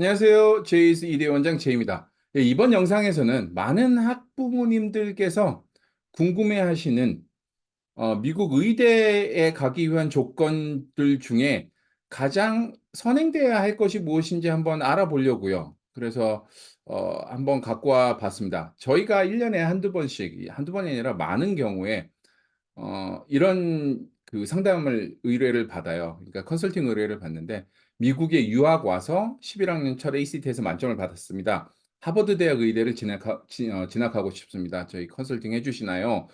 안녕하세요. 제이스 이대 원장 제이입니다. 예, 이번 영상에서는 많은 학부모님들께서 궁금해하시는 미국 의대에 가기 위한 조건들 중에 가장 선행돼야 할 것이 무엇인지 한번 알아보려고요. 그래서 한번 갖고 와 봤습니다. 저희가 1년에 한두 번씩, 한두 번이 아니라 많은 경우에 이런 그 상담을 의뢰를 받아요. 그러니까 컨설팅 의뢰를 받는데 미국에 유학 와서 11학년 첫 ACT에서 만점을 받았습니다. 하버드 대학 의대를 진학하고 싶습니다. 저희 컨설팅 해 주시나요?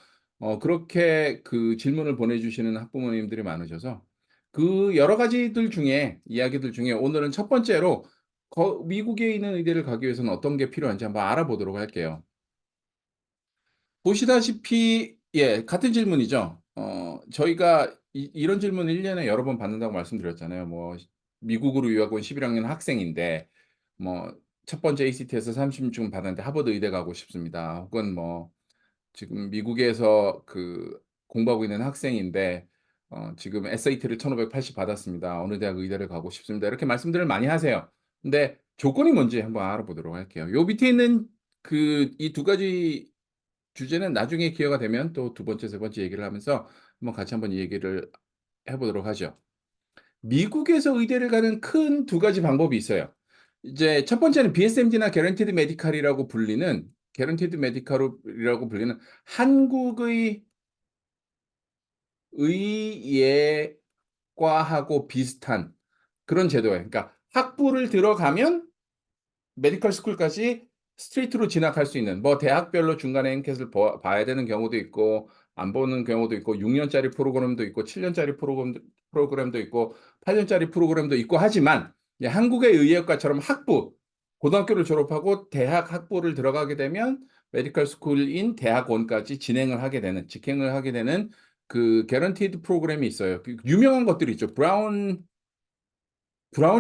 그렇게 그 질문을 보내주시는 학부모님들이 많으셔서 그 여러 가지들 중에 이야기들 중에 오늘은 첫 번째로 미국에 있는 의대를 가기 위해서는 어떤 게 필요한지 한번 알아보도록 할게요. 보시다시피 예 같은 질문이죠. 저희가 이런 질문을 1 년에 여러 번 받는다고 말씀드렸잖아요. 뭐 미국으로 유학 온 11 학년 학생인데 뭐 첫 번째 ACT에서 30중 받았는데 하버드 의대 가고 싶습니다. 혹은 뭐 지금 미국에서 그 공부하고 있는 학생인데 지금 SAT를 1580 받았습니다. 어느 대학 의대를 가고 싶습니다. 이렇게 말씀들을 많이 하세요. 근데 조건이 뭔지 한번 알아보도록 할게요. 요 밑에 있는 그 이 두 가지 주제는 나중에 기회가 되면 또 두 번째, 세 번째 얘기를 하면서 한번 같이 한번 이 얘기를 해 보도록 하죠. 미국에서 의대를 가는 큰 두 가지 방법이 있어요. 이제 첫 번째는 BSMD나 Guaranteed Medical이라고 불리는 이라고 불리는 한국의 의예과하고 비슷한 그런 제도예요. 그러니까 학부를 들어가면 메디컬 스쿨까지 스트레이트로 진학할 수 있는 뭐 대학별로 중간에 엔켓을 봐야 되는 경우도 있고 안 보는 경우도 있고 6 년짜리 프로그램도 있고 7 년짜리 프로그램도 있고 8 년짜리 프로그램도 있고 하지만 예 한국의 의예과처럼 학부 고등학교를 졸업하고 대학 학부를 들어가게 되면 메디컬 스쿨인 대학원까지 직행을 하게 되는 그 개런티드 프로그램이 있어요. 그 유명한 것들이 있죠. 브라운이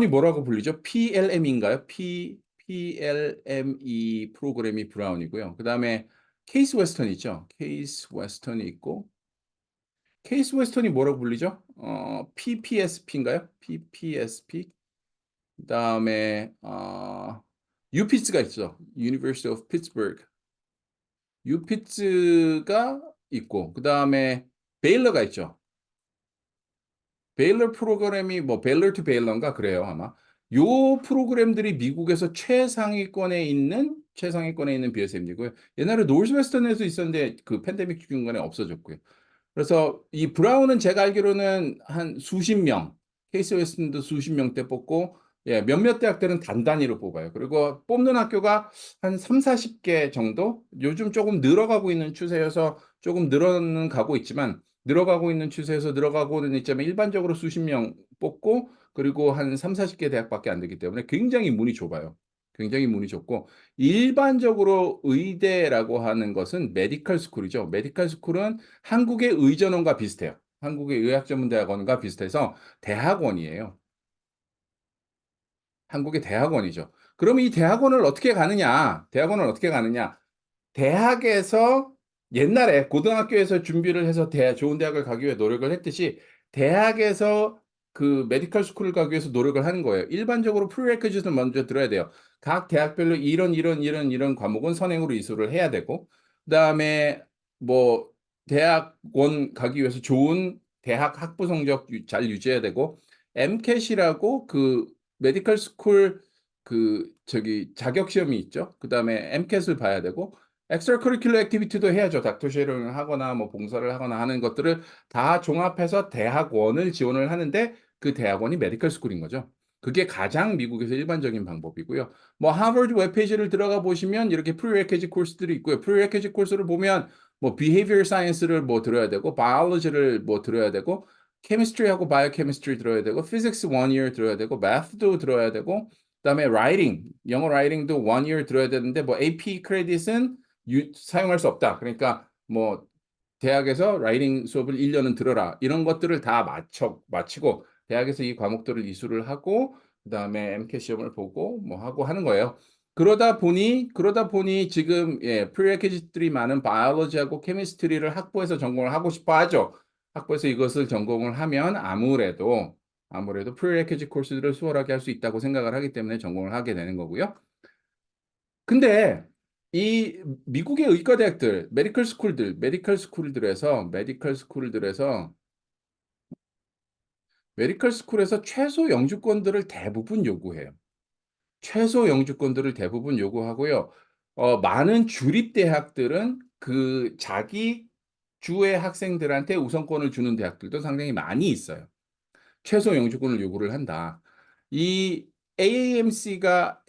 뭐라고 불리죠? PLM인가요? PLME 프로그램이 브라운이고요. 그다음에 케이스 웨스턴 있죠. 케이스 웨스턴이 있고 케이스 웨스턴이 뭐라고 불리죠? PPSP인가요? PPSP. 그다음에 유피츠가 있죠. University of Pittsburgh. 유피츠가 있고 그다음에 베일러가 있죠. 베일러 프로그램이 뭐 베일러 투 베일러인가 그래요, 아마. 요 프로그램들이 미국에서 최상위권에 있는 BSM이고요. 옛날에 노스웨스턴에서 있었는데 그 팬데믹 중간에 없어졌고요. 그래서 이 브라운은 제가 알기로는 한 수십 명, 케이스 웨스턴도 수십 명대 뽑고 예, 몇몇 대학들은 단 단위로 뽑아요. 그리고 뽑는 학교가 한 3-40개 정도? 요즘 조금 늘어가고 있는 추세여서 조금 늘어는 가고 있지만 늘어가고 있는 추세에서 늘어가고는 있지만 일반적으로 수십 명 뽑고 그리고 한 3-40개 대학밖에 안 되기 때문에 굉장히 문이 좁아요. 굉장히 문이 좁고 일반적으로 의대라고 하는 것은 메디컬 스쿨이죠. 메디컬 스쿨은 한국의 의전원과 비슷해요. 한국의 의학전문대학원과 비슷해서 대학원이에요. 한국의 대학원이죠. 그럼 이 대학원을 어떻게 가느냐? 대학원을 어떻게 가느냐? 대학에서 옛날에 고등학교에서 준비를 해서 좋은 대학을 가기 위해 노력을 했듯이 대학에서 그 메디컬 스쿨을 가기 위해서 노력을 하는 거예요. 일반적으로 프리레퀴짓을 먼저 들어야 돼요. 각 대학별로 이런 과목은 선행으로 이수를 해야 되고 그다음에 뭐 대학원 가기 위해서 좋은 대학 학부 성적 잘 유지해야 되고 MCAT이라고 그 메디컬 스쿨 그 저기 자격 시험이 있죠. 그다음에 MCAT을 봐야 되고 엑스트라 커리큘러 액티비티도 해야죠. 닥터 쉐링을 하거나 뭐 봉사를 하거나 하는 것들을 다 종합해서 대학원을 지원을 하는데 그 대학원이 메디컬 스쿨인 거죠. 그게 가장 미국에서 일반적인 방법이고요. 뭐 하버드 웹페이지를 들어가 보시면 이렇게 프리레퀴짓 코र्स들이 있고요. 프리레퀴짓 코र्스를 보면 뭐 비헤이비어 사이언스를 뭐 들어야 되고 바이올로지를 뭐 들어야 되고 케미스트리하고 바이오케미스트리 들어야 되고 피직스 1 year 들어야 되고 math도 들어야 되고 그다음에 writing 영어 라이팅도 1 year 들어야 되는데 뭐 AP 크레딧은 사용할 수 없다. 그러니까 뭐 대학에서 라이팅 수업을 1 년은 들어라. 이런 것들을 다 마치고 대학에서 이 과목들을 이수를 하고 그다음에 MCAT 시험을 보고 뭐 하고 하는 거예요. 그러다 보니 지금 예, 프리레퀴짓들이 많은 바이올로지하고 케미스트리를 학부에서 전공을 하고 싶어 하죠. 학부에서 이것을 전공을 하면 아무래도 아무래도 프리레퀴짓 코र्스들을 수월하게 할 수 있다고 생각을 하기 때문에 전공을 하게 되는 거고요. 근데 이 미국의 의과 대학들, 메디컬 스쿨에서 최소 영주권들을 대부분 요구해요. 최소 영주권들을 대부분 요구하고요. 많은 주립 대학들은 그 자기 주의 학생들한테 우선권을 주는 대학들도 상당히 많이 있어요. 최소 영주권을 요구를 한다. 이 AAMC가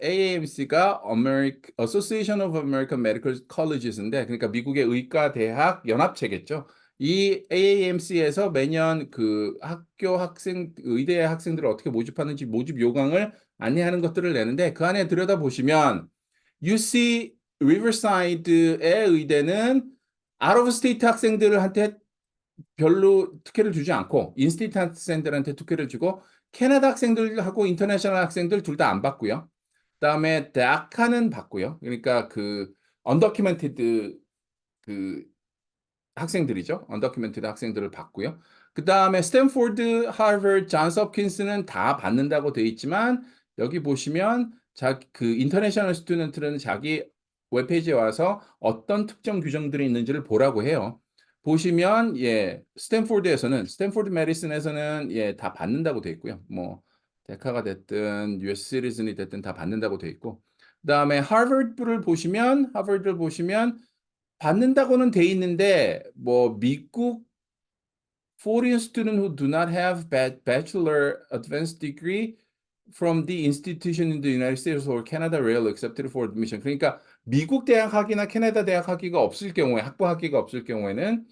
Association of American Medical Colleges인데, 그러니까 미국의 의과 대학 연합체겠죠. 이 AAMC에서 매년 그 의대 학생들을 어떻게 모집하는지 모집 요강을 안내하는 것들을 내는데, 그 안에 들여다보시면 UC 리버사이드의 의대는 out of state 학생들한테 별로 특혜를 주지 않고 인스티트 학생들한테 특혜를 주고, 캐나다 학생들하고 인터내셔널 학생들 둘 다 안 받고요. 그다음에 다카는 받고요. 그러니까 그 언더큐멘티드 그 학생들이죠. 언더큐멘티드 학생들을 받고요. 그다음에 스탠포드, 하버드, 존스 홉킨스는 다 받는다고 돼 있지만, 여기 보시면 그 인터내셔널 스튜던트는 자기 웹페이지에 와서 어떤 특정 규정들이 있는지를 보라고 해요. 보시면 스탠포드 메디슨에서는 다 받는다고 돼 있고요. 뭐 데카가 됐든 US 시리즌이 됐든 다 받는다고 돼 있고, 그다음에 하버드를 보시면 받는다고는 돼 있는데, 뭐 미국 foreign student who do not have bachelor advanced degree from the institution in the United States or Canada rarely accepted for admission. 그러니까 미국 대학 학위나 캐나다 대학 학위가 없을 경우에, 학부 학위가 없을 경우에는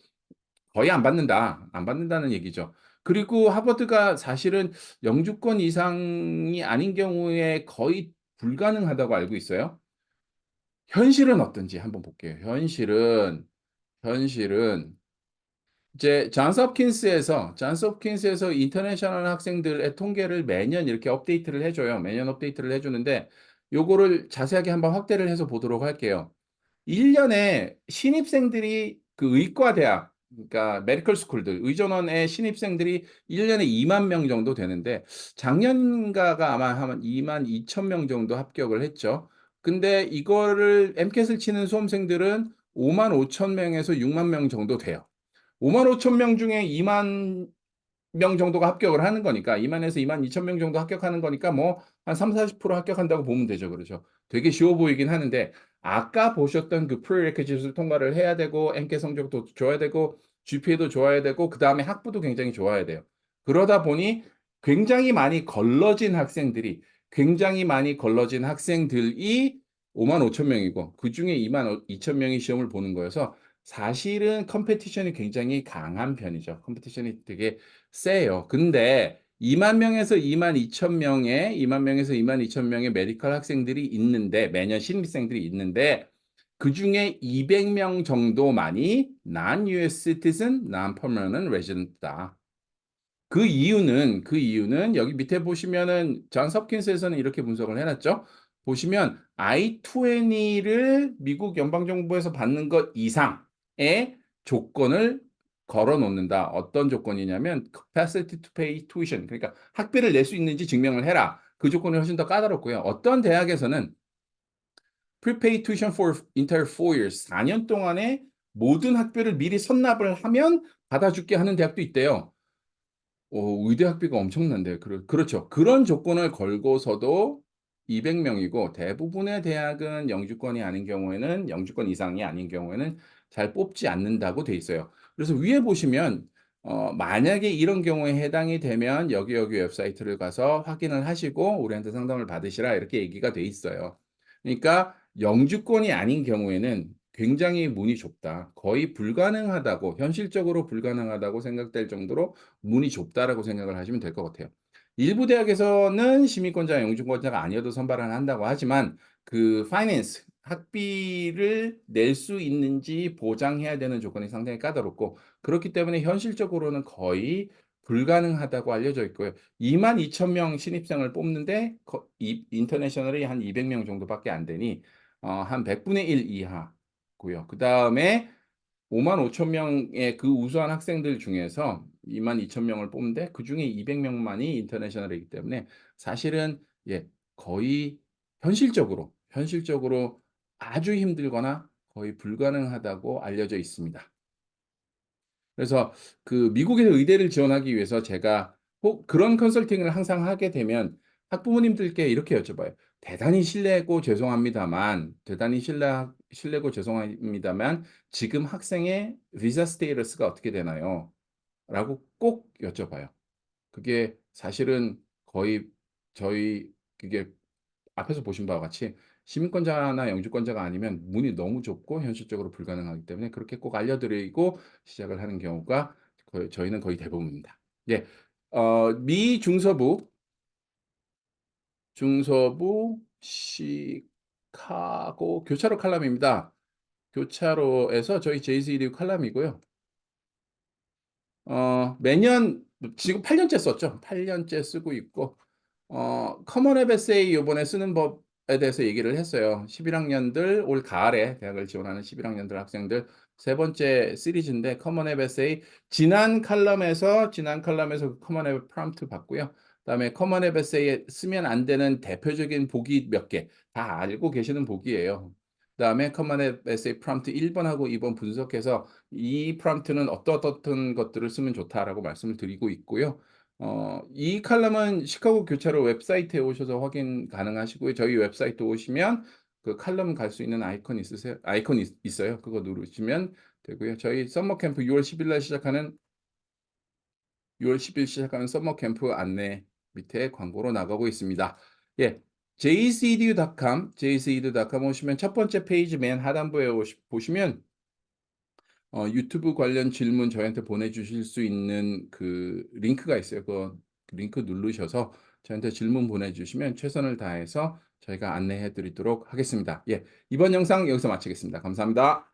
거의 안 받는다. 안 받는다는 얘기죠. 그리고 하버드가 사실은 영주권 이상이 아닌 경우에 거의 불가능하다고 알고 있어요. 현실은 어떤지 한번 볼게요. 현실은 이제 존스 홉킨스에서 인터내셔널 학생들의 통계를 매년 이렇게 업데이트를 해줘요. 매년 업데이트를 해주는데, 요거를 자세하게 한번 확대를 해서 보도록 할게요. 1년에 신입생들이 그 의과대학, 그러니까 메디컬 스쿨들, 의전원의 신입생들이 1년에 2만 명 정도 되는데, 작년가가 아마 한 2만 2천 명 정도 합격을 했죠. 근데 이거를 엠캣을 치는 수험생들은 5만 5천 명에서 6만 명 정도 돼요. 5만 5천 명 중에 2만 명 정도가 합격을 하는 거니까, 2만에서 2만 2천 명 정도 합격하는 거니까 뭐 한 3, 40% 합격한다고 보면 되죠. 그렇죠. 되게 쉬워 보이긴 하는데, 아까 보셨던 그 프리레퀴짓을 통과를 해야 되고, 엠켓 성적도 좋아야 되고, GPA도 좋아야 되고, 그 다음에 학부도 굉장히 좋아야 돼요. 그러다 보니 굉장히 많이 걸러진 학생들이 5만 5천 명이고, 그 중에 2만 2천 명이 시험을 보는 거여서 사실은 컴페티션이 굉장히 강한 편이죠. 컴페티션이 되게 세요. 근데 2만 명에서 2만 2천 명의 메디컬 학생들이 있는데, 매년 신입생들이 있는데, 그 중에 200명 정도만이 non-US citizen, non-permanent resident다. 그 이유는 여기 밑에 보시면은 존스 홉킨스에서는 이렇게 분석을 해놨죠. 보시면 I-20를 미국 연방정부에서 받는 것 이상의 조건을 걸어 놓는다. 어떤 조건이냐면 capacity to pay tuition, 그러니까 학비를 낼 수 있는지 증명을 해라. 그 조건이 훨씬 더 까다롭고요. 어떤 대학에서는 prepay tuition for entire 4 years, 4년 동안에 모든 학비를 미리 선납을 하면 받아줄게 하는 대학도 있대요. 의대 학비가 엄청난데. 그렇죠. 그런 조건을 걸고서도 200명이고, 대부분의 대학은 영주권 이상이 아닌 경우에는 잘 뽑지 않는다고 돼 있어요. 그래서 위에 보시면 만약에 이런 경우에 해당이 되면 여기 웹사이트를 가서 확인을 하시고 우리한테 상담을 받으시라, 이렇게 얘기가 돼 있어요. 그러니까 영주권이 아닌 경우에는 굉장히 문이 좁다. 거의 불가능하다고, 현실적으로 불가능하다고 생각될 정도로 문이 좁다라고 생각을 하시면 될 것 같아요. 일부 대학에서는 시민권자, 영주권자가 아니어도 선발을 한다고 하지만, 그 파이낸스, 학비를 낼 수 있는지 보장해야 되는 조건이 상당히 까다롭고, 그렇기 때문에 현실적으로는 거의 불가능하다고 알려져 있고요. 2만 2천 명 신입생을 뽑는데 인터내셔널이 한 200명 정도밖에 안 되니 한 100분의 1 이하고요. 그 다음에 5만 5천 명의 그 우수한 학생들 중에서 2만 2천 명을 뽑는데 그중에 200명만이 인터내셔널이기 때문에 사실은 예, 거의 현실적으로 아주 힘들거나 거의 불가능하다고 알려져 있습니다. 그래서 그 미국에서 의대를 지원하기 위해서 제가 꼭 그런 컨설팅을 항상 하게 되면 학부모님들께 이렇게 여쭤봐요. 대단히 실례고 죄송합니다만 지금 학생의 비자 스테이터스가 어떻게 되나요? 라고 꼭 여쭤봐요. 그게 사실은 거의 저희 그게 앞에서 보신 바와 같이 시민권자나 영주권자가 아니면 문이 너무 좁고 현실적으로 불가능하기 때문에 그렇게 꼭 알려드리고 시작을 하는 경우가 저희는 거의 대부분입니다. 예, 미 중서부 시카고 교차로 칼럼입니다. 교차로에서 저희 JCEDU 칼럼이고요. 매년 지금 8년째 썼죠. 8년째 쓰고 있고 커먼 앱 에세이 요번에 쓰는 법에 대해서 얘기를 했어요. 11 학년들 올 가을에 대학을 지원하는 11 학년들 학생들 세 번째 시리즈인데 커먼 앱 에세이 지난 칼럼에서 그 커먼 앱 프롬프트 봤고요. 그다음에 커먼 앱 에세이에 쓰면 안 되는 대표적인 보기 몇 개 다 알고 계시는 보기예요. 그다음에 커먼 앱 에세이 프롬프트 1 번하고 2번 분석해서 이 프롬프트는 어떤 것들을 쓰면 좋다라고 말씀을 드리고 있고요. 이 칼럼은 시카고 교차로 웹사이트에 오셔서 확인 가능하시고요. 저희 웹사이트 오시면 그 칼럼 갈 수 있는 아이콘 있어요. 그거 누르시면 되고요. 저희 서머 캠프 6월 10일 시작하는 서머 캠프 안내 밑에 광고로 나가고 있습니다. 예. jcedu.com 오시면 첫 번째 페이지 맨 하단부에 보시면 유튜브 관련 질문 저희한테 보내주실 수 있는 그 링크가 있어요. 그 링크 누르셔서 저희한테 질문 보내주시면 최선을 다해서 저희가 안내해 드리도록 하겠습니다. 예, 이번 영상 여기서 마치겠습니다. 감사합니다.